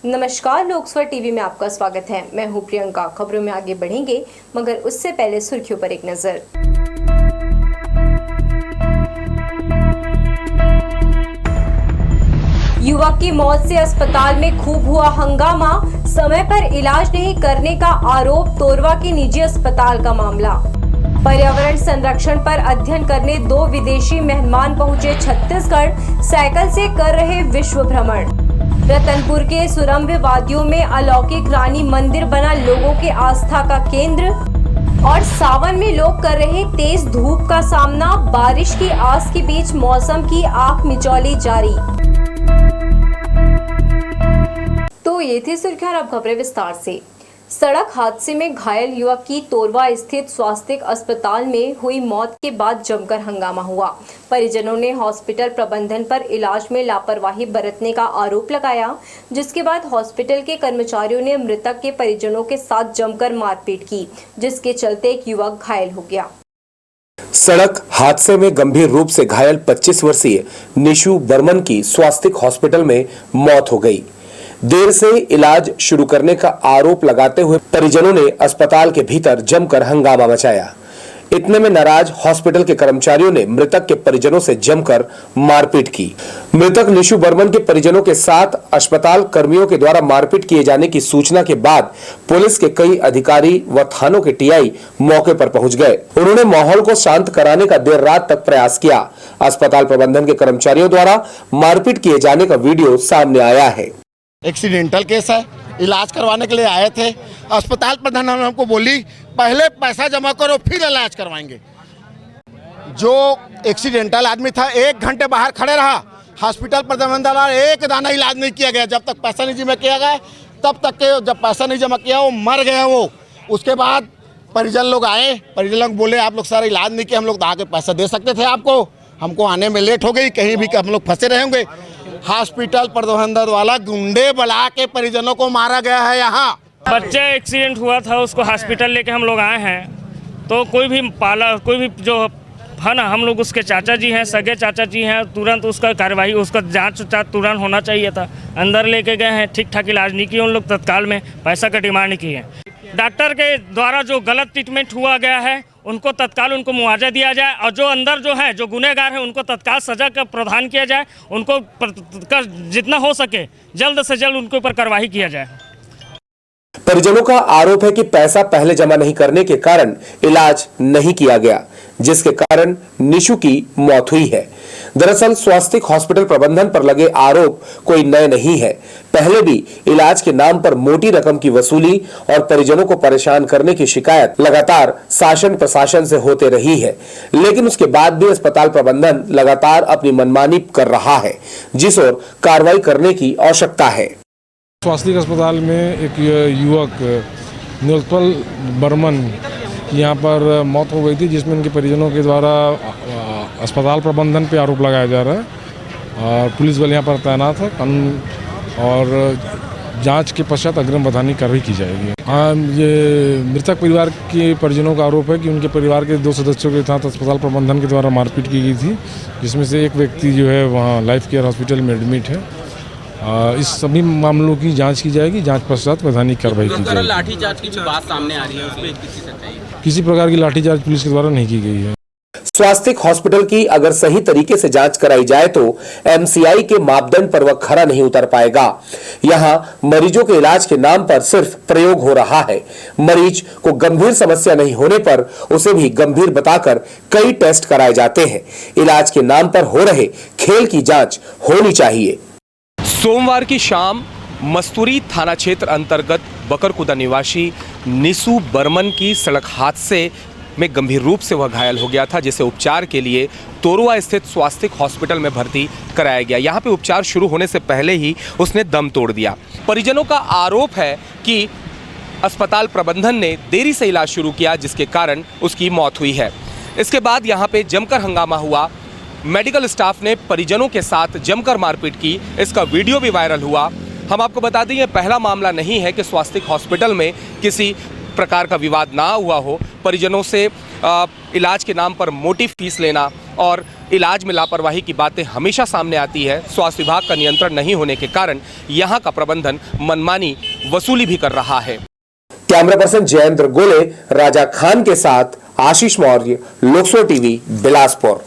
नमस्कार, लोकस्वर टीवी में आपका स्वागत है। मैं हूं प्रियंका। खबरों में आगे बढ़ेंगे, मगर उससे पहले सुर्खियों पर एक नजर। युवक की मौत से अस्पताल में खूब हुआ हंगामा। समय पर इलाज नहीं करने का आरोप, तोरवा के निजी अस्पताल का मामला। पर्यावरण संरक्षण पर अध्ययन करने 2 विदेशी मेहमान पहुंचे छत्तीसगढ़, साइकिल से कर रहे विश्व भ्रमण। रतनपुर के सुरम्य वादियों में अलौकिक रानी मंदिर बना लोगों के आस्था का केंद्र। और सावन में लोग कर रहे तेज धूप का सामना, बारिश की आस के बीच मौसम की आंख मिचौली जारी। तो ये थी सुर्खियां, अब खबरें विस्तार से। सड़क हादसे में घायल युवक की तोरवा स्थित स्वास्थ्य अस्पताल में हुई मौत के बाद जमकर हंगामा हुआ। परिजनों ने हॉस्पिटल प्रबंधन पर इलाज में लापरवाही बरतने का आरोप लगाया, जिसके बाद हॉस्पिटल के कर्मचारियों ने मृतक के परिजनों के साथ जमकर मारपीट की, जिसके चलते एक युवक घायल हो गया। सड़क हादसे में गंभीर रूप से घायल 25 वर्षीय निशु बर्मन की स्वास्थ्य हॉस्पिटल में मौत हो गई। देर से इलाज शुरू करने का आरोप लगाते हुए परिजनों ने अस्पताल के भीतर जमकर हंगामा मचाया। इतने में नाराज हॉस्पिटल के कर्मचारियों ने मृतक के परिजनों से जमकर मारपीट की। मृतक निशु बर्मन के परिजनों के साथ अस्पताल कर्मियों के द्वारा मारपीट किए जाने की सूचना के बाद पुलिस के कई अधिकारी व थानों के टीआई मौके पर पहुंच गए। उन्होंने माहौल को शांत कराने का देर रात तक प्रयास किया। अस्पताल प्रबंधन के कर्मचारियों द्वारा मारपीट किए जाने का वीडियो सामने आया है। एक्सीडेंटल केस है, इलाज करवाने के लिए आए थे। अस्पताल प्रधान ने हमको बोली पहले पैसा जमा करो फिर इलाज करवाएंगे। जो एक्सीडेंटल आदमी था 1 घंटे बाहर खड़े रहा। हॉस्पिटल प्रबंधन द्वारा एक दाना इलाज नहीं किया गया। जब तक पैसा नहीं जमा किया गया तब तक के, जब पैसा नहीं जमा किया वो मर गया वो। उसके बाद परिजन लोग आए, परिजन लोग बोले आप लोग सारा इलाज नहीं किया, हम लोग आके पैसा दे सकते थे आपको। हमको आने में लेट हो गई, कहीं भी हम लोग फंसे रहेंगे। हॉस्पिटल प्रबंधन वाला गुंडे बुला के परिजनों को मारा गया है। यहाँ बच्चे एक्सीडेंट हुआ था, उसको हॉस्पिटल लेके हम लोग आए हैं। तो कोई भी जो है ना, हम लोग उसके चाचा जी हैं, सगे चाचा जी हैं, तुरंत उसका कार्रवाई, उसका जांच तुरंत होना चाहिए था। अंदर लेके गए हैं, ठीक ठाक इलाज नहीं किए उन लोग, तत्काल में पैसा का डिमांड किए हैं। डॉक्टर के द्वारा जो गलत ट्रीटमेंट हुआ गया है उनको तत्काल उनको मुआवजा दिया जाए, और जो अंदर जो है जो गुनहगार है उनको तत्काल सजा का प्रावधान किया जाए। उनको जितना हो सके जल्द से जल्द उनके ऊपर कार्रवाई किया जाए। परिजनों का आरोप है कि पैसा पहले जमा नहीं करने के कारण इलाज नहीं किया गया, जिसके कारण निशु की मौत हुई है। दरअसल स्वास्थ्य हॉस्पिटल प्रबंधन पर लगे आरोप कोई नए नहीं है। पहले भी इलाज के नाम पर मोटी रकम की वसूली और परिजनों को परेशान करने की शिकायत लगातार शासन प्रशासन से होते रही है, लेकिन उसके बाद भी अस्पताल प्रबंधन लगातार अपनी मनमानी कर रहा है, जिस ओर कार्रवाई करने की आवश्यकता है। स्वास्थ्य अस्पताल में एक युवक निलोत्पल बर्मन यहाँ पर मौत हो गई थी, जिसमें उनके परिजनों के द्वारा अस्पताल प्रबंधन पे आरोप लगाया जा रहा है। और पुलिस बल यहाँ पर तैनात है और जांच के पश्चात अग्रिम वैधानिक कार्रवाई की जाएगी। हाँ, ये मृतक परिवार के परिजनों का आरोप है कि उनके परिवार के 2 सदस्यों के साथ अस्पताल प्रबंधन के द्वारा मारपीट की गई थी, जिसमें से एक व्यक्ति जो है वहाँ लाइफ केयर हॉस्पिटल में एडमिट है। इस सभी मामलों की जांच की जाएगी, जांच पश्चात वैधानिक कार्रवाई की जाएगी। लाठीचार्ज की भी बात सामने आ रही है, उसमें किसी प्रकार की लाठीचार्ज पुलिस के द्वारा नहीं की गई है। स्वास्थ्य हॉस्पिटल की अगर सही तरीके से जांच कराई जाए तो एमसीआई के मापदंड पर वह खरा नहीं उतर पाएगा। यहां मरीजों के इलाज के नाम पर सिर्फ प्रयोग हो रहा है। मरीज को गंभीर समस्या नहीं होने पर उसे भी गंभीर बताकर कई टेस्ट कराए जाते हैं। इलाज के नाम पर हो रहे खेल की जांच होनी चाहिए। सोमवार की शाम मस्तूरी थाना क्षेत्र अंतर्गत बकरकुदा निवासी निशु बर्मन की सड़क हादसे में गंभीर रूप से वह घायल हो गया था, जिसे उपचार के लिए तोरवा स्थित स्वास्थ्य हॉस्पिटल में भर्ती कराया गया। यहाँ पे उपचार शुरू होने से पहले ही उसने दम तोड़ दिया। परिजनों का आरोप है कि अस्पताल प्रबंधन ने देरी से इलाज शुरू किया, जिसके कारण उसकी मौत हुई है। इसके बाद यहाँ पे जमकर हंगामा हुआ। मेडिकल स्टाफ ने परिजनों के साथ जमकर मारपीट की। इसका वीडियो भी वायरल हुआ। हम आपको बता दें, ये पहला मामला नहीं है कि स्वास्थ्य हॉस्पिटल में किसी प्रकार का विवाद ना हुआ हो। परिजनों से इलाज के नाम पर मोटी फीस लेना और इलाज में लापरवाही की बातें हमेशा सामने आती है। स्वास्थ्य विभाग का नियंत्रण नहीं होने के कारण यहाँ का प्रबंधन मनमानी वसूली भी कर रहा है। कैमरा पर्सन जयेंद्र गोले, राजा खान के साथ आशीष मौर्य, लोकसभा टीवी, बिलासपुर।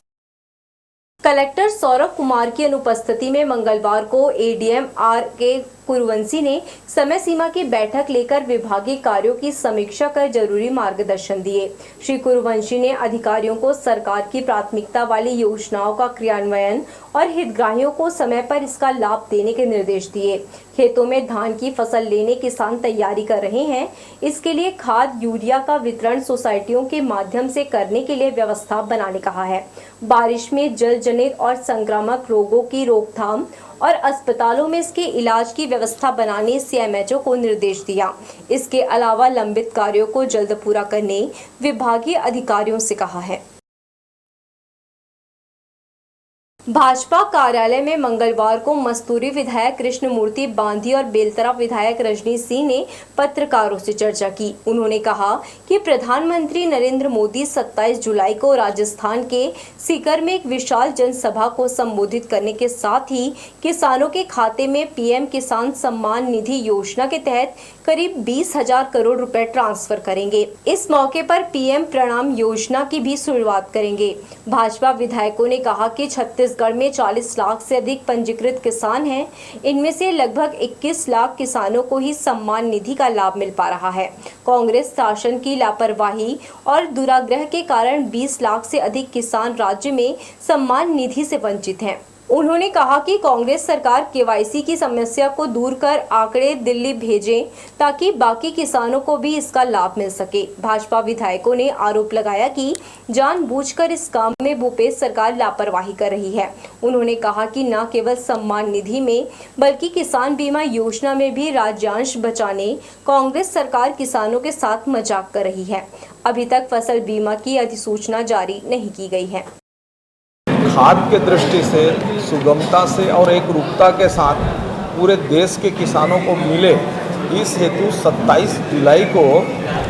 कलेक्टर सौरभ कुमार की अनुपस्थिति में मंगलवार को एडीएम आर.के. कुरवंशी ने समय सीमा की बैठक लेकर विभागीय कार्यों की समीक्षा कर जरूरी मार्गदर्शन दिए। श्री कुरवंशी ने अधिकारियों को सरकार की प्राथमिकता वाली योजनाओं का क्रियान्वयन और हितग्राहियों को समय पर इसका लाभ देने के निर्देश दिए। खेतों में धान की फसल लेने किसान तैयारी कर रहे हैं, इसके लिए खाद यूरिया का वितरण सोसाइटियों के माध्यम से करने के लिए व्यवस्था बनाने कहा है। बारिश में जल जनित और संक्रामक रोगों की रोकथाम और अस्पतालों में इसके इलाज की व्यवस्था बनाने सीएमएचओ को निर्देश दिया। इसके अलावा लंबित कार्यों को जल्द पूरा करने विभागीय अधिकारियों से कहा है। भाजपा कार्यालय में मंगलवार को मस्तूरी विधायक कृष्णमूर्ति बांधी और बेलतरा विधायक रजनी सिंह ने पत्रकारों से चर्चा की। उन्होंने कहा कि प्रधानमंत्री नरेंद्र मोदी 27 जुलाई को राजस्थान के सीकर में एक विशाल जनसभा को संबोधित करने के साथ ही किसानों के खाते में पीएम किसान सम्मान निधि योजना के तहत करीब 20,000 करोड़ रुपए ट्रांसफर करेंगे। इस मौके पर पीएम प्रणाम योजना की भी शुरुआत करेंगे। भाजपा विधायकों ने कहा कि छत्तीसगढ़ में 40 लाख से अधिक पंजीकृत किसान हैं। इनमें से लगभग 21 लाख किसानों को ही सम्मान निधि का लाभ मिल पा रहा है। कांग्रेस शासन की लापरवाही और दुराग्रह के कारण 20 लाख से अधिक किसान राज्य में सम्मान निधि से वंचित हैं। उन्होंने कहा कि कांग्रेस सरकार केवाईसी की समस्या को दूर कर आंकड़े दिल्ली भेजें ताकि बाकी किसानों को भी इसका लाभ मिल सके। भाजपा विधायकों ने आरोप लगाया कि जानबूझकर इस काम में भूपेश सरकार लापरवाही कर रही है। उन्होंने कहा कि न केवल सम्मान निधि में बल्कि किसान बीमा योजना में भी राज्यांश बचाने कांग्रेस सरकार किसानों के साथ मजाक कर रही है। अभी तक फसल बीमा की अधिसूचना जारी नहीं की गई है। खाद के दृष्टि से सुगमता से और एक रूपता के साथ पूरे देश के किसानों को मिले, इस हेतु 27 जुलाई को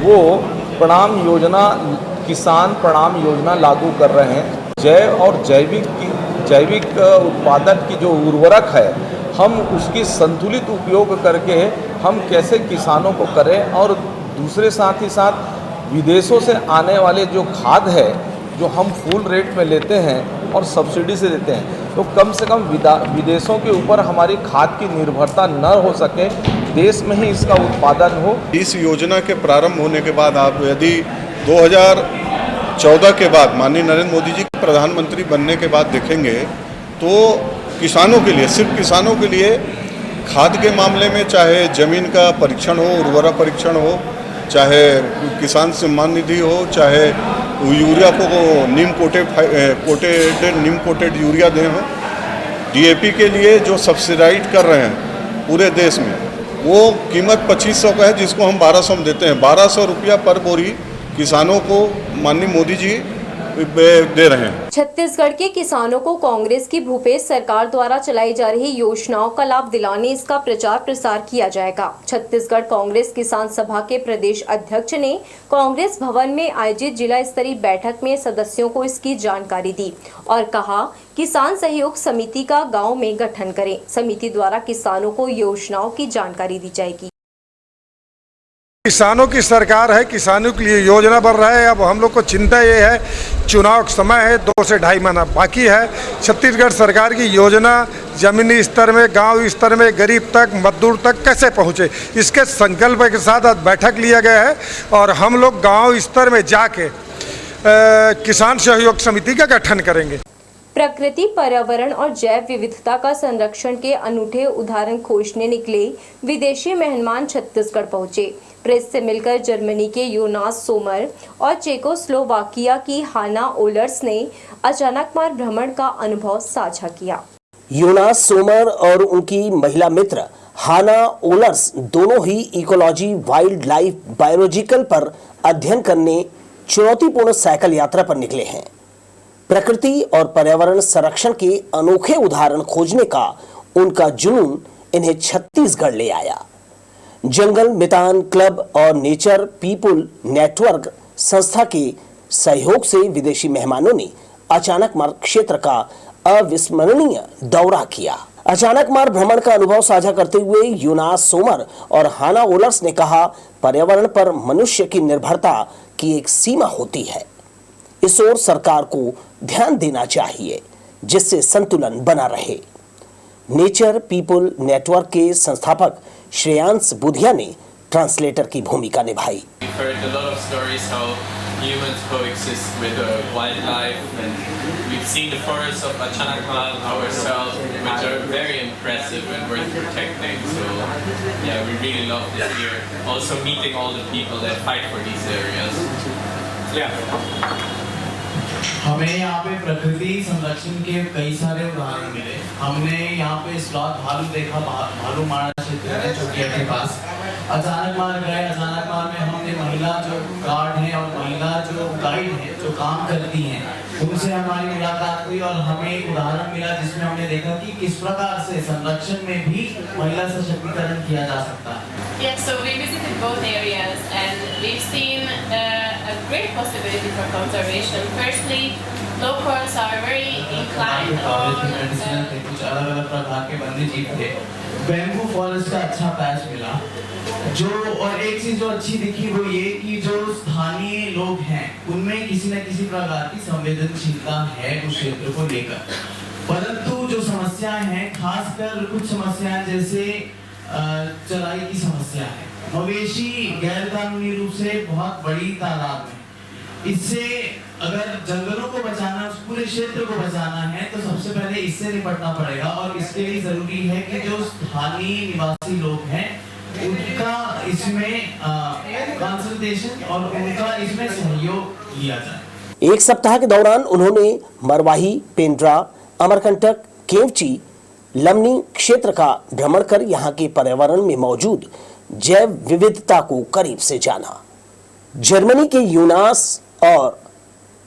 वो प्रणाम योजना, किसान प्रणाम योजना लागू कर रहे हैं। जैव और जैविक उत्पादन की जो उर्वरक है, हम उसकी संतुलित उपयोग करके हम कैसे किसानों को करें और दूसरे साथ ही साथ विदेशों से आने वाले जो खाद है जो हम फुल रेट में लेते हैं और सब्सिडी से देते हैं, तो कम से कम विदेशों के ऊपर हमारी खाद की निर्भरता न हो सके, देश में ही इसका उत्पादन हो। इस योजना के प्रारंभ होने के बाद आप यदि 2014 के बाद माननीय नरेंद्र मोदी जी प्रधानमंत्री बनने के बाद देखेंगे तो किसानों के लिए, सिर्फ किसानों के लिए खाद के मामले में चाहे ज़मीन का परीक्षण हो, उर्वरक परीक्षण हो, चाहे किसान सम्मान निधि हो, चाहे यूरिया को नीम कोटेड यूरिया दें हो, डीएपी के लिए जो सब्सिडाइज कर रहे हैं पूरे देश में, वो कीमत 2500 का है जिसको हम 1200 में देते हैं। 1200 रुपया पर बोरी किसानों को माननीय मोदी जी दे रहे हैं। छत्तीसगढ़ के किसानों को कांग्रेस की भूपेश सरकार द्वारा चलाई जा रही योजनाओं का लाभ दिलाने इसका प्रचार प्रसार किया जाएगा। छत्तीसगढ़ कांग्रेस किसान सभा के प्रदेश अध्यक्ष ने कांग्रेस भवन में आयोजित जिला स्तरीय बैठक में सदस्यों को इसकी जानकारी दी और कहा किसान सहयोग समिति का गाँव में गठन करें। समिति द्वारा किसानों को योजनाओं की जानकारी दी जाएगी। किसानों की सरकार है, किसानों के लिए योजना बन रहा है। अब हम लोग को चिंता ये है, चुनाव का समय है, 2 से 2.5 महीना बाकी है। छत्तीसगढ़ सरकार की योजना जमीनी स्तर में, गांव स्तर में, गरीब तक, मजदूर तक कैसे पहुंचे, इसके संकल्प के साथ आज बैठक लिया गया है और हम लोग गांव स्तर में जाके किसान सहयोग समिति का गठन करेंगे। प्रकृति, पर्यावरण और जैव विविधता का संरक्षण के अनूठे उदाहरण खोजने निकले विदेशी मेहमान छत्तीसगढ़ पहुंचे। प्रेस से मिलकर जर्मनी के योनास सोमर और चेकोस्लोवाकिया की हाना ओलर्स ने अचानकमार भ्रमण का अनुभव साझा किया। योनास सोमर और उनकी महिला मित्र हाना ओलर्स दोनों ही इकोलॉजी, वाइल्ड लाइफ, बायोलॉजिकल पर अध्ययन करने चुनौतीपूर्ण साइकिल यात्रा पर निकले हैं। प्रकृति और पर्यावरण संरक्षण के अनोखे उदाहरण खोजने का उनका जुनून इन्हें छत्तीसगढ़ ले आया। जंगल मितान क्लब और नेचर पीपुल नेटवर्क संस्था के सहयोग से विदेशी मेहमानों ने अचानक मार्ग क्षेत्र का अविस्मरणीय दौरा किया। अचानक मार्ग भ्रमण का अनुभव साझा करते हुए यूनास सोमर और हाना ओलर्स ने कहा, पर्यावरण पर मनुष्य की निर्भरता की एक सीमा होती है। इस ओर सरकार को ध्यान देना चाहिए जिससे संतुलन बना रहे। नेचर पीपुल नेटवर्क के संस्थापक श्रेयांश बुधिया ने ट्रांसलेटर की भूमिका निभाई। Humans coexist with wildlife, and we've seen the forests of Achanakmal ourselves, which are very impressive and worth protecting. So, yeah, we really love this here. Also, meeting all the people that fight for these areas. Yeah. हमें यहाँ पे प्रकृति संरक्षण के कई सारे उदाहरण मिले। हमने यहाँ पे स्लॉथ भालू देखा, भालू मारा क्षेत्र में चौकिया के पास। अचानक मार गए, अचानक मार में हमने महिला जो गार्ड हैं और महिला जो गाइड हैं जो काम करती हैं उनसे हमारी मुलाकात हुई और हमें एक उदाहरण मिला जिसमें हमने देखा कि किस प्रकार से संरक्षण में भी महिला सशक्तिकरण किया जा सकता है। Yes, so we visited both areas and we've seen a great possibility for conservation. Firstly, locals are very inclined on कुछ अलग-अलग प्रकार के वन्य जीव थे। बैम्बू फॉरेस्ट का अच्छा पैच मिला जो, और एक चीज जो अच्छी दिखी वो ये कि जो स्थानीय लोग हैं उनमें किसी न किसी प्रकार की संवेदनशीलता है उस क्षेत्र को लेकर। परंतु जो समस्याएं हैं, खासकर कुछ समस्याएं जैसे चराई की समस्या है, मवेशी गैर कानूनी रूप से बहुत बड़ी तादाद में। इससे अगर जंगलों को बचाना, उस पूरे क्षेत्र को बचाना है तो सबसे पहले इससे निपटना पड़ेगा और इसके लिए जरूरी है कि जो स्थानीय निवासी लोग हैं उनका इसमें कंसल्टेशन और उनका इसमें सहयोग लिया जाए। एक सप्ताह के दौरान उन्होंने मरवाही, पेंड्रा, अमरकंटक, केवची, लमनी क्षेत्र का भ्रमण कर यहाँ के पर्यावरण में मौजूद जैव विविधता को करीब से जाना। जर्मनी के यूनास और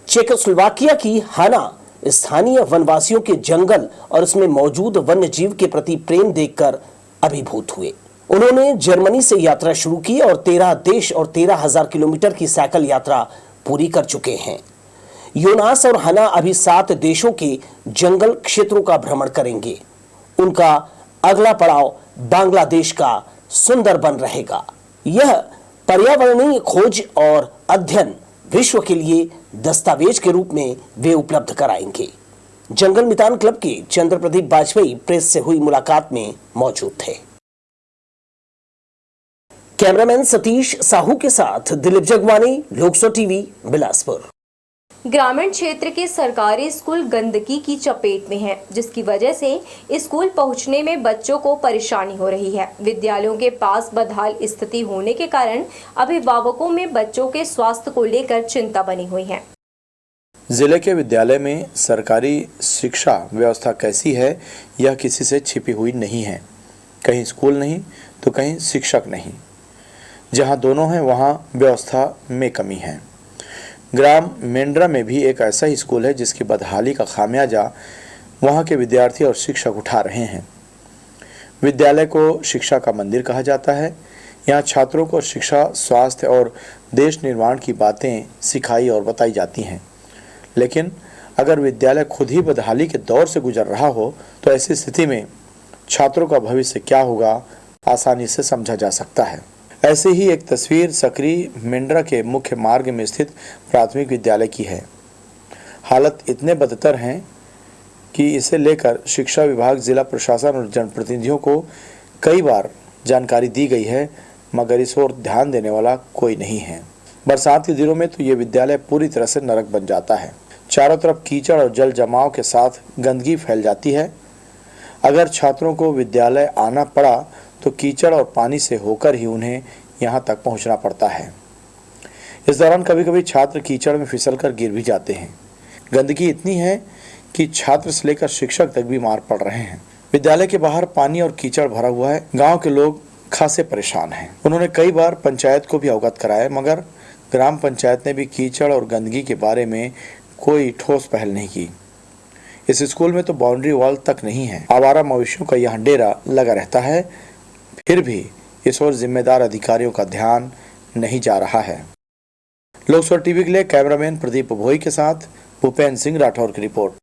चेकोस्लोवाकिया की हाना स्थानीय वनवासियों के जंगल और इसमें मौजूद वन्य जीव के प्रति प्रेम देखकर अभिभूत हुए। उन्होंने जर्मनी से यात्रा शुरू की और 13 देश और 13,000 किलोमीटर की साइकिल यात्रा पूरी कर चुके हैं। यूनास और हाना अभी 7 देशों के जंगल क्षेत्रों का भ्रमण करेंगे। उनका अगला पड़ाव बांग्लादेश का सुंदरबन रहेगा। यह पर्यावरणीय खोज और अध्ययन विश्व के लिए दस्तावेज के रूप में वे उपलब्ध कराएंगे। जंगल मितान क्लब के चंद्र प्रदीप बाजपेयी प्रेस से हुई मुलाकात में मौजूद थे। कैमरामैन सतीश साहू के साथ दिलीप जगवानी, लोकसो टीवी, बिलासपुर। ग्रामीण क्षेत्र के सरकारी स्कूल गंदगी की चपेट में है, जिसकी वजह से स्कूल पहुंचने में बच्चों को परेशानी हो रही है। विद्यालयों के पास बदहाल स्थिति होने के कारण अभिभावकों में बच्चों के स्वास्थ्य को लेकर चिंता बनी हुई है। जिले के विद्यालय में सरकारी शिक्षा व्यवस्था कैसी है, यह किसी से छिपी हुई नहीं है। कहीं स्कूल नहीं तो कहीं शिक्षक नहीं। जहां दोनों हैं वहां व्यवस्था में कमी है। ग्राम मेंड्रा में भी एक ऐसा ही स्कूल है जिसकी बदहाली का खामियाजा वहां के विद्यार्थी और शिक्षक उठा रहे हैं। विद्यालय को शिक्षा का मंदिर कहा जाता है। यहाँ छात्रों को शिक्षा, स्वास्थ्य और देश निर्माण की बातें सिखाई और बताई जाती हैं। लेकिन अगर विद्यालय खुद ही बदहाली के दौर से गुजर रहा हो तो ऐसी स्थिति में छात्रों का भविष्य क्या होगा, आसानी से समझा जा सकता है। ऐसे ही एक तस्वीर सकरी मेंड्रा के मुख्य मार्ग में स्थित प्राथमिक विद्यालय की है। हालत इतने बदतर हैं कि इसे लेकर शिक्षा विभाग, जिला प्रशासन और जनप्रतिनिधियों को कई बार जानकारी दी गई है, मगर इस ओर ध्यान देने वाला कोई नहीं है। बरसात के दिनों में तो ये विद्यालय पूरी तरह से नरक बन जाता है। चारों तरफ कीचड़ और जल जमाव के साथ गंदगी फैल जाती है। अगर छात्रों को विद्यालय आना पड़ा तो कीचड़ और पानी से होकर ही उन्हें यहाँ तक पहुँचना पड़ता है। इस दौरान कभी कभी छात्र कीचड़ में फिसलकर गिर भी जाते हैं। गंदगी इतनी है कि छात्र से लेकर शिक्षक तक बीमार पड़ रहे हैं। विद्यालय के बाहर पानी और कीचड़ भरा हुआ है। गांव के लोग खासे परेशान हैं। उन्होंने कई बार पंचायत को भी अवगत कराया, मगर ग्राम पंचायत ने भी कीचड़ और गंदगी के बारे में कोई ठोस पहल नहीं की। इस स्कूल में तो बाउंड्री वॉल तक नहीं है। आवारा मवेशियों का यहाँ डेरा लगा रहता है, फिर भी इस ओर जिम्मेदार अधिकारियों का ध्यान नहीं जा रहा है। लोकसभा टीवी के लिए कैमरामैन प्रदीप भोई के साथ भूपेंद्र सिंह राठौर की रिपोर्ट।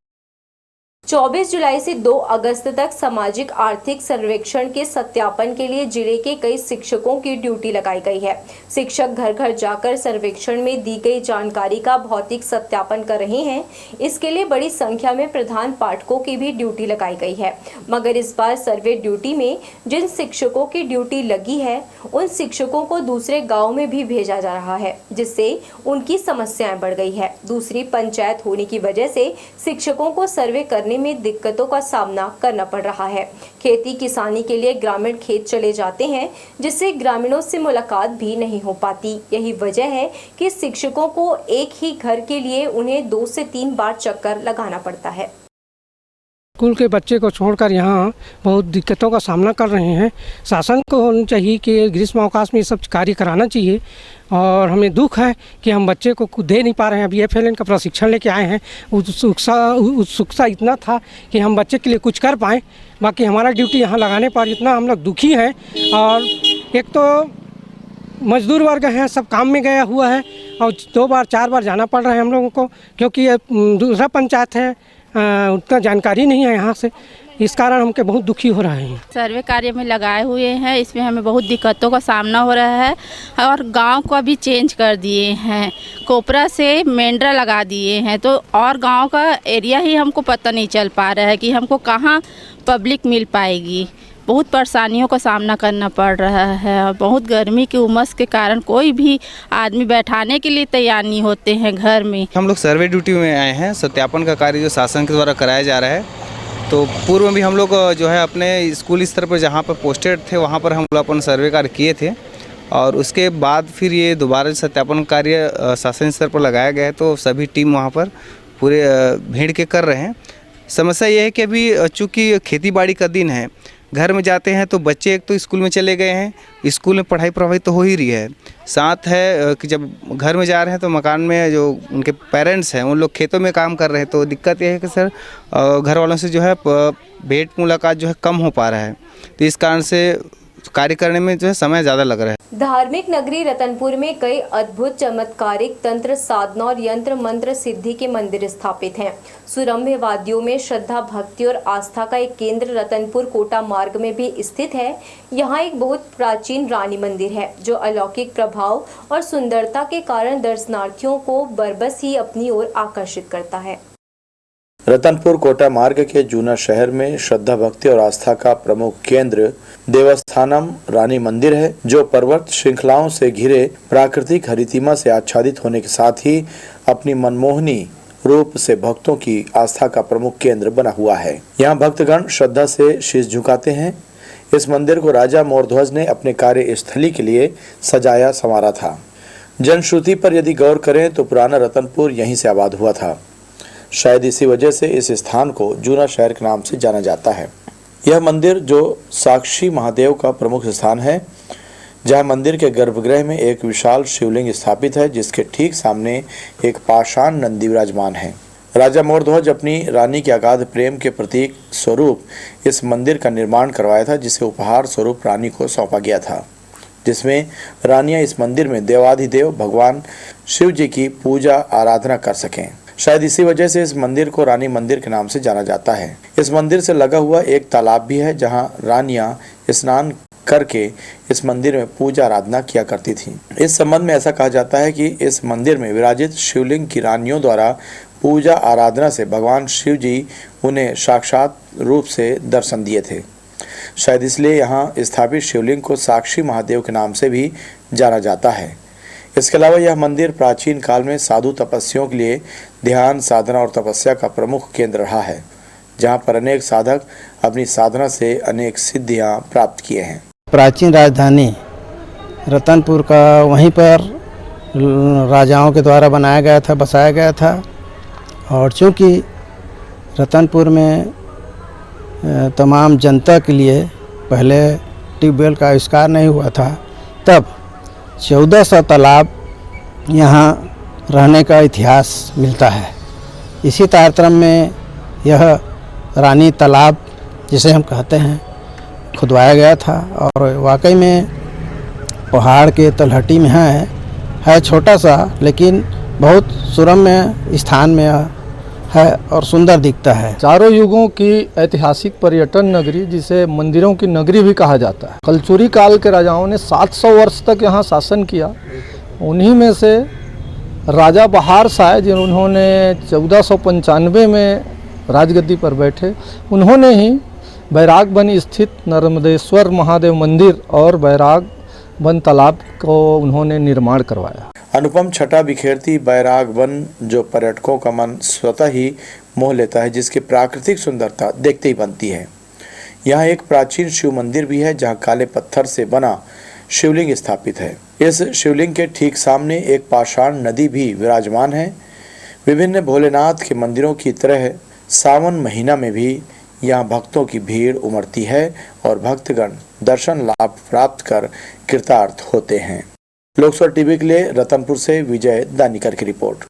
24 जुलाई से 2 अगस्त तक सामाजिक आर्थिक सर्वेक्षण के सत्यापन के लिए जिले के कई शिक्षकों की ड्यूटी लगाई गई है। शिक्षक घर घर जाकर सर्वेक्षण में दी गई जानकारी का भौतिक सत्यापन कर रहे हैं। इसके लिए बड़ी संख्या में प्रधान पाठकों की भी ड्यूटी लगाई गई है, मगर इस बार सर्वे ड्यूटी में जिन शिक्षकों की ड्यूटी लगी है उन शिक्षकों को दूसरे गाँव में भी भेजा जा रहा है, जिससे उनकी समस्याएं बढ़ गई है। दूसरी पंचायत होने की वजह से शिक्षकों को सर्वे करने में दिक्कतों का सामना करना पड़ रहा है। खेती किसानी के लिए ग्रामीण खेत चले जाते हैं, जिससे ग्रामीणों से मुलाकात भी नहीं हो पाती। यही वजह है कि शिक्षकों को एक ही घर के लिए उन्हें 2 से 3 बार चक्कर लगाना पड़ता है। स्कूल के बच्चे को छोड़कर यहाँ बहुत दिक्कतों का सामना कर रहे हैं। शासन को होना चाहिए कि ग्रीष्म अवकाश में ये सब कार्य कराना चाहिए, और हमें दुख है कि हम बच्चे को दे नहीं पा रहे हैं। अभी FLN का प्रशिक्षण लेके आए हैं, उत्सुकता इतना था कि हम बच्चे के लिए कुछ कर पाएँ। बाकी हमारा ड्यूटी यहाँ लगाने पर इतना हम लोग दुखी हैं। और एक तो मजदूर वर्ग हैं, सब काम में गया हुआ है, और 2 बार 4 बार जाना पड़ रहा है हम लोगों को, क्योंकि ये दूसरा पंचायत है, उतना जानकारी नहीं है यहाँ से। इस कारण हमके बहुत दुखी हो रहे हैं। सर्वे कार्य में लगाए हुए हैं, इसमें हमें बहुत दिक्कतों का सामना हो रहा है, और गांव को भी चेंज कर दिए हैं, कोपरा से मेंढरा लगा दिए हैं, तो और गांव का एरिया ही हमको पता नहीं चल पा रहा है कि हमको कहाँ पब्लिक मिल पाएगी। बहुत परेशानियों का सामना करना पड़ रहा है, और बहुत गर्मी की उमस के कारण कोई भी आदमी बैठाने के लिए तैयार नहीं होते हैं घर में। हम लोग सर्वे ड्यूटी में आए हैं। सत्यापन का कार्य जो शासन के द्वारा कराया जा रहा है, तो पूर्व में भी हम लोग जो है अपने स्कूल स्तर पर जहाँ पर पोस्टेड थे वहाँ पर हम लोग अपन सर्वे कार्य किए थे, और उसके बाद फिर ये दोबारा सत्यापन कार्य शासन स्तर पर लगाया गया है। तो सभी टीम वहाँ पर पूरे भीड़ के कर रहे हैं। समस्या ये है कि अभी चूँकि खेती बाड़ी का दिन है, घर में जाते हैं तो बच्चे एक तो स्कूल में चले गए हैं, स्कूल में पढ़ाई प्रभावित तो हो ही रही है, साथ है कि जब घर में जा रहे हैं तो मकान में जो उनके पेरेंट्स हैं उन लोग खेतों में काम कर रहे हैं। तो दिक्कत यह है कि सर घर वालों से जो है भेंट मुलाकात जो है कम हो पा रहा है, तो इस कारण से कार्य करने में जो है समय ज़्यादा लग रहा है। धार्मिक नगरी रतनपुर में कई अद्भुत चमत्कारिक तंत्र साधना और यंत्र मंत्र सिद्धि के मंदिर स्थापित हैं। सुरम्य वादियों में श्रद्धा, भक्ति और आस्था का एक केंद्र रतनपुर कोटा मार्ग में भी स्थित है। यहाँ एक बहुत प्राचीन रानी मंदिर है, जो अलौकिक प्रभाव और सुंदरता के कारण दर्शनार्थियों को बरबस ही अपनी ओर आकर्षित करता है। रतनपुर कोटा मार्ग के जूना शहर में श्रद्धा, भक्ति और आस्था का प्रमुख केंद्र देवस्थानम रानी मंदिर है, जो पर्वत श्रृंखलाओं से घिरे प्राकृतिक हरितिमा से आच्छादित होने के साथ ही अपनी मनमोहनी रूप से भक्तों की आस्था का प्रमुख केंद्र बना हुआ है। यहाँ भक्तगण श्रद्धा से शीश झुकाते हैं। इस मंदिर को राजा मोरध्वज ने अपने कार्य स्थली के लिए सजाया संवारा था। जनश्रुति पर यदि गौर करें तो पुराना रतनपुर यहीं से आबाद हुआ था। शायद इसी वजह से इस स्थान को जूना शहर के नाम से जाना जाता है। यह मंदिर जो साक्षी महादेव का प्रमुख स्थान है, जहां मंदिर के गर्भगृह में एक विशाल शिवलिंग स्थापित है, जिसके ठीक सामने एक पाषाण नंदी विराजमान है। राजा मोरध्वज अपनी रानी के अगाध प्रेम के प्रतीक स्वरूप इस मंदिर का निर्माण करवाया था, जिसे उपहार स्वरूप रानी को सौंपा गया था, जिसमें रानियां इस मंदिर में देवाधिदेव भगवान शिव जी की पूजा आराधना कर सकें। शायद इसी वजह से इस मंदिर को रानी मंदिर के नाम से जाना जाता है। इस मंदिर से लगा हुआ एक तालाब भी है, जहां रानियां स्नान करके इस मंदिर में पूजा आराधना किया करती थीं। इस संबंध में ऐसा कहा जाता है कि इस मंदिर में विराजित शिवलिंग की रानियों द्वारा पूजा आराधना से भगवान शिव जी उन्हें साक्षात रूप से दर्शन दिए थे। शायद इसलिए यहाँ स्थापित शिवलिंग को साक्षी महादेव के नाम से भी जाना जाता है। इसके अलावा यह मंदिर प्राचीन काल में साधु तपस्वियों के लिए ध्यान, साधना और तपस्या का प्रमुख केंद्र रहा है, जहां पर अनेक साधक अपनी साधना से अनेक सिद्धियां प्राप्त किए हैं। प्राचीन राजधानी रतनपुर का वहीं पर राजाओं के द्वारा बनाया गया था, बसाया गया था, और चूँकि रतनपुर में तमाम जनता के लिए पहले ट्यूबवेल का आविष्कार नहीं हुआ था, तब 1400 तालाब यहाँ रहने का इतिहास मिलता है। इसी तारतम्य में यह रानी तालाब जिसे हम कहते हैं खुदवाया गया था, और वाकई में पहाड़ के तलहटी में है छोटा सा, लेकिन बहुत सुरम्य स्थान में है और सुंदर दिखता है। चारों युगों की ऐतिहासिक पर्यटन नगरी, जिसे मंदिरों की नगरी भी कहा जाता है। कलचुरी काल के राजाओं ने 700 वर्ष तक यहाँ शासन किया। उन्हीं में से राजा बहार शाह, जिन्होंने 1495 में राजगद्दी पर बैठे, उन्होंने ही बैराग वन स्थित नर्मदेश्वर महादेव मंदिर और बैराग वन तालाब को उन्होंने निर्माण करवाया। अनुपम छटा बिखेरती बैराग वन जो पर्यटकों का मन स्वतः ही मोह लेता है, जिसकी प्राकृतिक सुंदरता देखते ही बनती है। यहाँ एक प्राचीन शिव मंदिर भी है, जहाँ काले पत्थर से बना शिवलिंग स्थापित है। इस शिवलिंग के ठीक सामने एक पाषाण नदी भी विराजमान है। विभिन्न भोलेनाथ के मंदिरों की तरह सावन महीना में भी यहाँ भक्तों की भीड़ उमड़ती है और भक्तगण दर्शन लाभ प्राप्त कर कृतार्थ होते हैं। लोकसभा टीवी के लिए रतनपुर से विजय दानिकर की रिपोर्ट।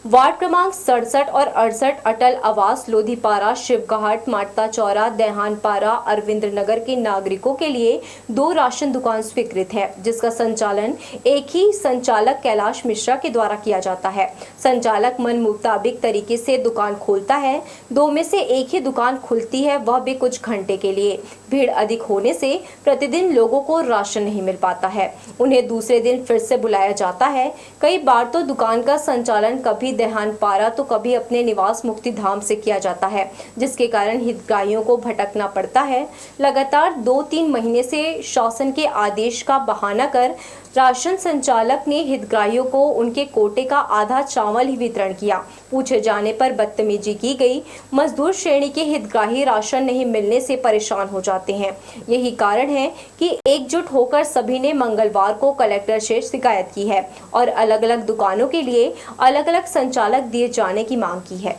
वार्ड क्रमांक 67 और 68 अटल आवास लोधीपारा, शिवघाट, माटता चौरा, देहानपारा, अरविंद्र नगर के नागरिकों के लिए 2 राशन दुकान स्वीकृत है, जिसका संचालन एक ही संचालक कैलाश मिश्रा के द्वारा किया जाता है। संचालक मन मुताबिक तरीके से दुकान खोलता है। 2 में से एक ही दुकान खुलती है, वह भी कुछ घंटे के लिए। भीड़ अधिक होने से प्रतिदिन लोगों को राशन नहीं मिल पाता है। उन्हें दूसरे दिन फिर से बुलाया जाता है। कई बार तो दुकान का संचालन कभी देहानपारा तो कभी अपने निवास मुक्ति धाम से किया जाता है, जिसके कारण हितग्राहियों को भटकना पड़ता है। लगातार 2-3 महीने से शासन के आदेश का बहाना कर राशन संचालक ने हितग्राहियों को उनके कोटे का आधा चावल ही वितरण किया। पूछे जाने पर बदतमीजी की गई। मजदूर श्रेणी के हितग्राही राशन नहीं मिलने से परेशान हो जाते हैं। यही कारण है कि एकजुट होकर सभी ने मंगलवार को कलेक्टर से शिकायत की है और अलग अलग दुकानों के लिए अलग अलग संचालक दिए जाने की मांग की है।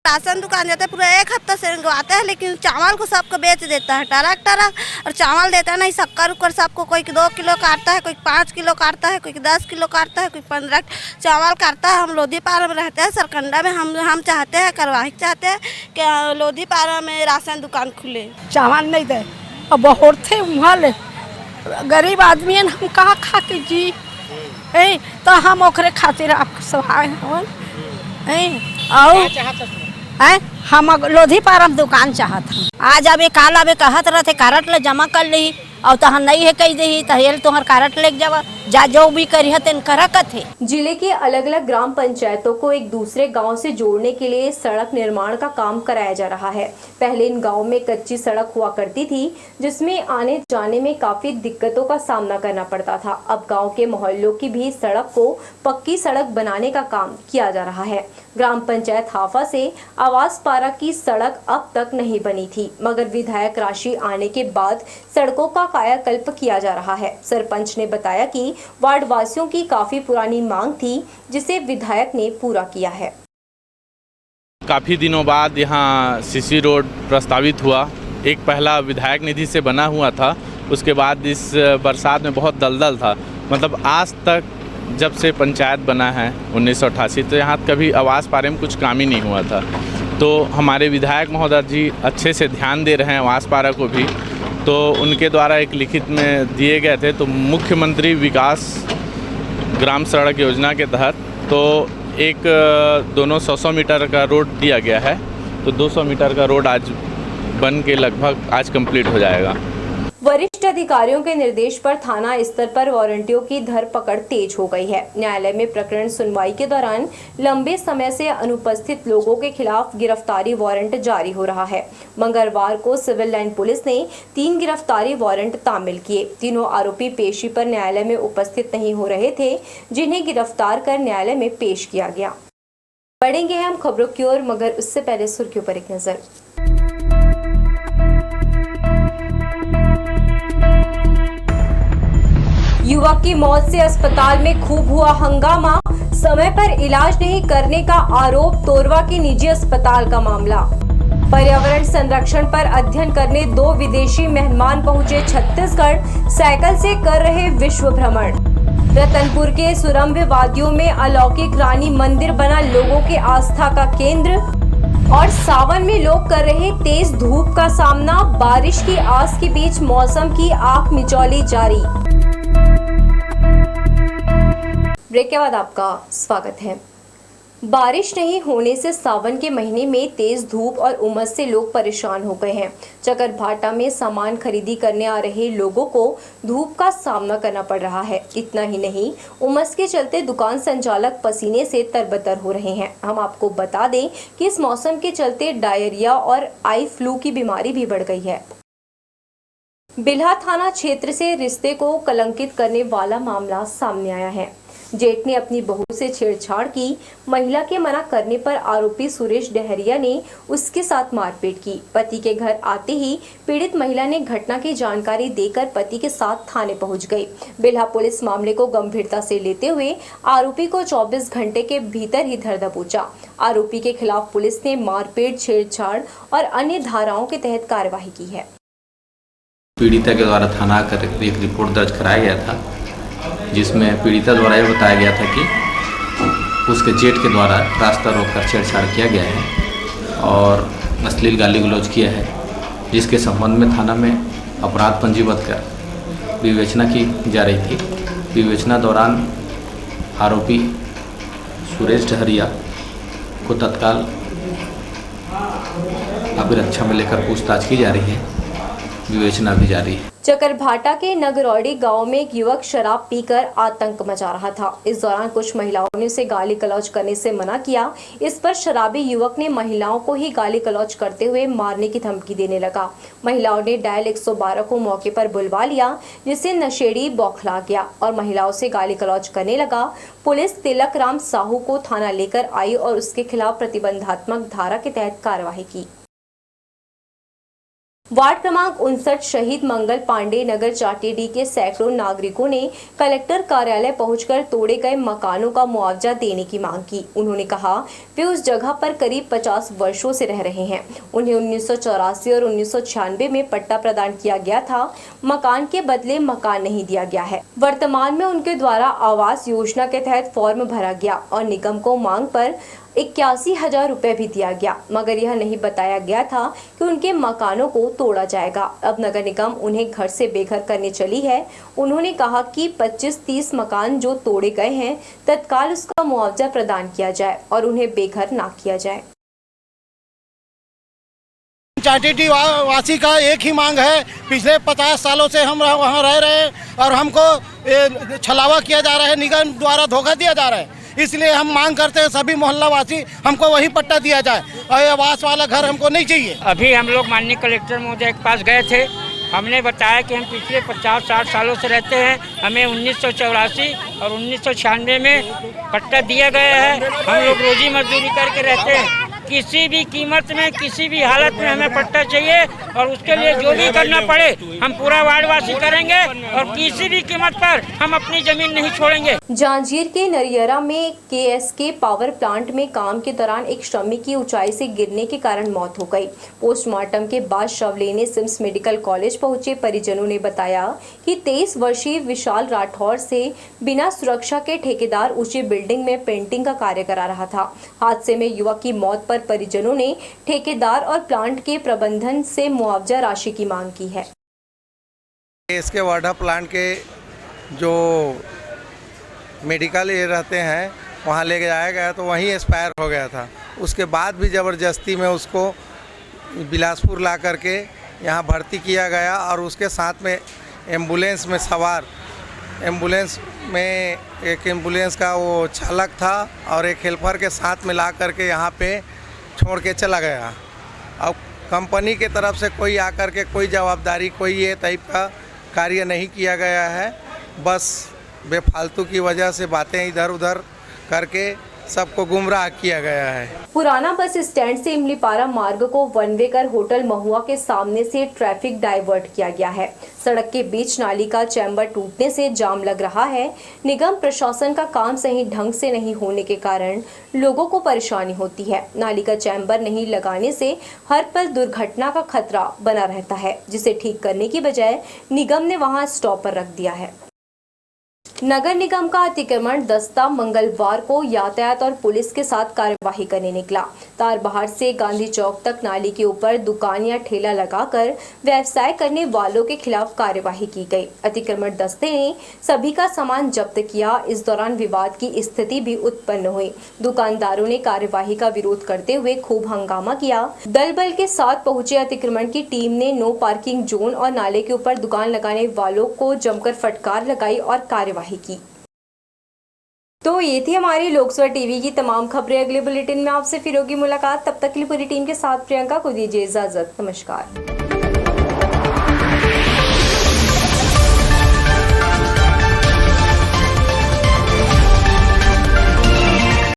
राशन दुकान जाता है, पूरा 1 हफ्ता से आता है, लेकिन चावल को सबको बेच देता है टरक और चावल देता है नहीं। शक्कर उक्कर सबको कोई 2 किलो काटता है, कोई 5 किलो काटता है, कोई 10 किलो काटता है, कोई 15 चावल काटता है। हम लोधीपारा में रहते हैं, सरकंडा में। हम चाहते हैं, करवाही चाहते हैं कि लोधीपारा में राशन दुकान खुले। चावल नहीं दे और बहुत थे वहाँ ले गरीब आदमी है, हम कहाँ खा के जी तो हम ओकरे खातिर आपके सहाय हम लोधीपारा में दुकान चाहत हैं। आज अब काल अब कहत रहते कारट ले जमा कर ली और तहन नहीं है कही दही तहल तोहर कारट ले जावा जा जो भी करी तेन करकत है। जिले के अलग अलग ग्राम पंचायतों को एक दूसरे गांव से जोड़ने के लिए सड़क निर्माण का काम कराया जा रहा है। पहले इन गांव में कच्ची सड़क हुआ करती थी, जिसमें आने जाने में काफी दिक्कतों का सामना करना पड़ता था। अब गांव के मोहल्लों की भी सड़क को पक्की सड़क बनाने का काम किया जा रहा है। ग्राम पंचायत हाफा से आवास पारा की सड़क अब तक नहीं बनी थी, मगर विधायक राशि आने के बाद सड़कों का कायाकल्प किया जा रहा है। सरपंच ने बताया कि वार्ड वासियों की काफी पुरानी मांग थी, जिसे विधायक ने पूरा किया है। काफ़ी दिनों बाद यहाँ सीसी रोड प्रस्तावित हुआ। एक पहला विधायक निधि से बना हुआ था, उसके बाद इस बरसात में बहुत दलदल था। मतलब आज तक जब से पंचायत बना है 1988, तो यहाँ कभी आवास पारे में कुछ काम ही नहीं हुआ था। तो हमारे विधायक महोदय जी अच्छे से ध्यान दे रहे हैं आवास पारा को भी। तो उनके द्वारा एक लिखित में दिए गए थे, तो मुख्यमंत्री विकास ग्राम सड़क योजना के तहत तो एक दोनों 100 मीटर का रोड दिया गया है। तो 200 मीटर का रोड आज बन के लगभग आज कंप्लीट हो जाएगा। वरिष्ठ अधिकारियों के निर्देश पर थाना स्तर पर वारंटियों की धरपकड़ तेज हो गई है। न्यायालय में प्रकरण सुनवाई के दौरान लंबे समय से अनुपस्थित लोगों के खिलाफ गिरफ्तारी वारंट जारी हो रहा है। मंगलवार को सिविल लाइन पुलिस ने 3 गिरफ्तारी वारंट तामील किए। तीनों आरोपी पेशी पर न्यायालय में उपस्थित नहीं हो रहे थे, जिन्हें गिरफ्तार कर न्यायालय में पेश किया गया। बढ़ेंगे हम खबरों की ओर, मगर उससे पहले सुर्खियों पर एक नजर। युवक की मौत से अस्पताल में खूब हुआ हंगामा, समय पर इलाज नहीं करने का आरोप, तोरवा के निजी अस्पताल का मामला। पर्यावरण संरक्षण पर अध्ययन करने 2 विदेशी मेहमान पहुंचे छत्तीसगढ़, साइकिल से कर रहे विश्व भ्रमण। रतनपुर के सुरम्य वादियों में अलौकिक रानी मंदिर बना लोगों के आस्था का केंद्र। और सावन में लोग कर रहे तेज धूप का सामना, बारिश की आस के बीच मौसम की आंख मिचौली जारी। ब्रेक के बाद आपका स्वागत है। बारिश नहीं होने से सावन के महीने में तेज धूप और उमस से लोग परेशान हो गए हैं। चकरभाटा में सामान खरीदी करने आ रहे लोगों को धूप का सामना करना पड़ रहा है। इतना ही नहीं, उमस के चलते दुकान संचालक पसीने से तरबतर हो रहे हैं। हम आपको बता दें कि इस मौसम के चलते डायरिया और आई फ्लू की बीमारी भी बढ़ गई है। बिल्हा थाना क्षेत्र से रिश्ते को कलंकित करने वाला मामला सामने आया है। जेठ ने अपनी बहू से छेड़छाड़ की। महिला के मना करने पर आरोपी सुरेश डहरिया ने उसके साथ मारपीट की। पति के घर आते ही पीड़ित महिला ने घटना की जानकारी देकर पति के साथ थाने पहुंच गई। बिल्हा पुलिस मामले को गंभीरता से लेते हुए आरोपी को 24 घंटे के भीतर ही धर दबोचा। आरोपी के खिलाफ पुलिस ने मारपीट, छेड़छाड़ और अन्य धाराओं के तहत कार्रवाई की है। पीड़िता के द्वारा थाना आकर एक रिपोर्ट दर्ज कराया गया था, जिसमें पीड़िता द्वारा यह बताया गया था कि उसके जेठ के द्वारा रास्ता रोककर छेड़छाड़ किया गया है और अश्लील गाली गलौज किया है, जिसके संबंध में थाना में अपराध पंजीबद्ध कर विवेचना की जा रही थी। विवेचना दौरान आरोपी सुरेश डहरिया को तत्काल अभिरक्षा में लेकर पूछताछ की जा रही है। विवेचना भी जारी है। चकरभाटा के नगरौड़ी गांव में एक युवक शराब पीकर आतंक मचा रहा था। इस दौरान कुछ महिलाओं ने उसे गाली गलौज करने से मना किया। इस पर शराबी युवक ने महिलाओं को ही गाली गलौज करते हुए मारने की धमकी देने लगा। महिलाओं ने डायल 112 को मौके पर बुलवा लिया, जिससे नशेड़ी बौखला गया और महिलाओं से गाली गलौज करने लगा। पुलिस तिलक राम साहू को थाना लेकर आई और उसके खिलाफ प्रतिबंधात्मक धारा के तहत कार्रवाई की। वार्ड क्रमांक 59 शहीद मंगल पांडे नगर चाटीडी के सैकड़ों नागरिकों ने कलेक्टर कार्यालय पहुंचकर तोड़े गए मकानों का मुआवजा देने की मांग की। उन्होंने कहा वे उस जगह पर करीब 50 वर्षों से रह रहे हैं। उन्हें 1984 और 1996 में पट्टा प्रदान किया गया था। मकान के बदले मकान नहीं दिया गया है। वर्तमान में उनके द्वारा आवास योजना के तहत फॉर्म भरा गया और निगम को मांग पर 81,000 रुपए भी दिया गया, मगर यह नहीं बताया गया था कि उनके मकानों को तोड़ा जाएगा। अब नगर निगम उन्हें घर से बेघर करने चली है। उन्होंने कहा कि 25-30 मकान जो तोड़े गए हैं तत्काल उसका मुआवजा प्रदान किया जाए और उन्हें बेघर ना किया जाए। चाटीडी वासी का एक ही मांग है। पिछले 50 सालों से हम वहाँ रह रहे हैं और हमको छलावा किया जा रहा है, निगम द्वारा धोखा दिया जा रहा है। इसलिए हम मांग करते हैं सभी मोहल्ला वासी हमको वही पट्टा दिया जाए और आवास वाला घर हमको नहीं चाहिए। अभी हम लोग माननीय कलेक्टर महोदय के पास गए थे। हमने बताया कि हम पिछले 50-60 सालों से रहते हैं। हमें 1984 और 1996 में पट्टा दिया गया है। हम लोग रोजी मजदूरी करके रहते हैं। किसी भी कीमत में, किसी भी हालत में हमें पट्टा चाहिए और उसके लिए जो भी करना पड़े हम पूरा वार्डवासी करेंगे और किसी भी कीमत पर हम अपनी जमीन नहीं छोड़ेंगे। जांजगीर के नरियरा में KSK पावर प्लांट में काम के दौरान एक श्रमिक की ऊंचाई से गिरने के कारण मौत हो गई। पोस्टमार्टम के बाद शव लेने सिम्स मेडिकल कॉलेज पहुंचे परिजनों ने बताया कि 23 वर्षीय विशाल राठौर से बिना सुरक्षा के ठेकेदार ऊंची बिल्डिंग में पेंटिंग का कार्य करा रहा था। हादसे में युवक की मौत पर परिजनों ने ठेकेदार और प्लांट के प्रबंधन से मुआवजा राशि की मांग की है। इसके वाटर प्लांट के जो मेडिकल ये रहते हैं वहाँ ले जाया गया तो वहीं एक्सपायर हो गया था। उसके बाद भी ज़बरदस्ती में उसको बिलासपुर ला करके यहाँ भर्ती किया गया और उसके साथ में एम्बुलेंस में सवार एम्बुलेंस में एक एम्बुलेंस का वो चालक था और एक हेल्पर के साथ में ला करके यहाँ पे छोड़ के चला गया। अब कंपनी के तरफ से कोई आकर के कोई जवाबदारी, कोई ये टाइप का कार्य नहीं किया गया है। बस बेफालतू की वजह से बातें इधर उधर करके सबको गुमराह किया गया है। पुराना बस स्टैंड से इमलीपारा मार्ग को वन वे कर होटल महुआ के सामने से ट्रैफिक डाइवर्ट किया गया है। सड़क के बीच नाली का चैम्बर टूटने से जाम लग रहा है। निगम प्रशासन का काम सही ढंग से नहीं होने के कारण लोगों को परेशानी होती है। नाली का चैम्बर नहीं लगाने से हर पल दुर्घटना का खतरा बना रहता है, जिसे ठीक करने की बजाय निगम ने वहां स्टॉपर रख दिया है। नगर निगम का अतिक्रमण दस्ता मंगलवार को यातायात और पुलिस के साथ कार्यवाही करने निकला। तारबहार से गांधी चौक तक नाली के ऊपर दुकान या ठेला लगाकर व्यवसाय करने वालों के खिलाफ कार्यवाही की गई। अतिक्रमण दस्ते ने सभी का सामान जब्त किया। इस दौरान विवाद की स्थिति भी उत्पन्न हुई। दुकानदारों ने कार्यवाही का विरोध करते हुए खूब हंगामा किया। दल बल के साथ पहुंचे अतिक्रमण की टीम ने नो पार्किंग जोन और नाले के ऊपर दुकान लगाने वालों को जमकर फटकार लगाई और कार्यवाही की। तो ये थी हमारी लोकसभा टीवी की तमाम खबरें। अगले बुलेटिन में आपसे फिर होगी मुलाकात। तब तक के लिए पूरी टीम के साथ प्रियंका को दीजिए इजाजत। नमस्कार।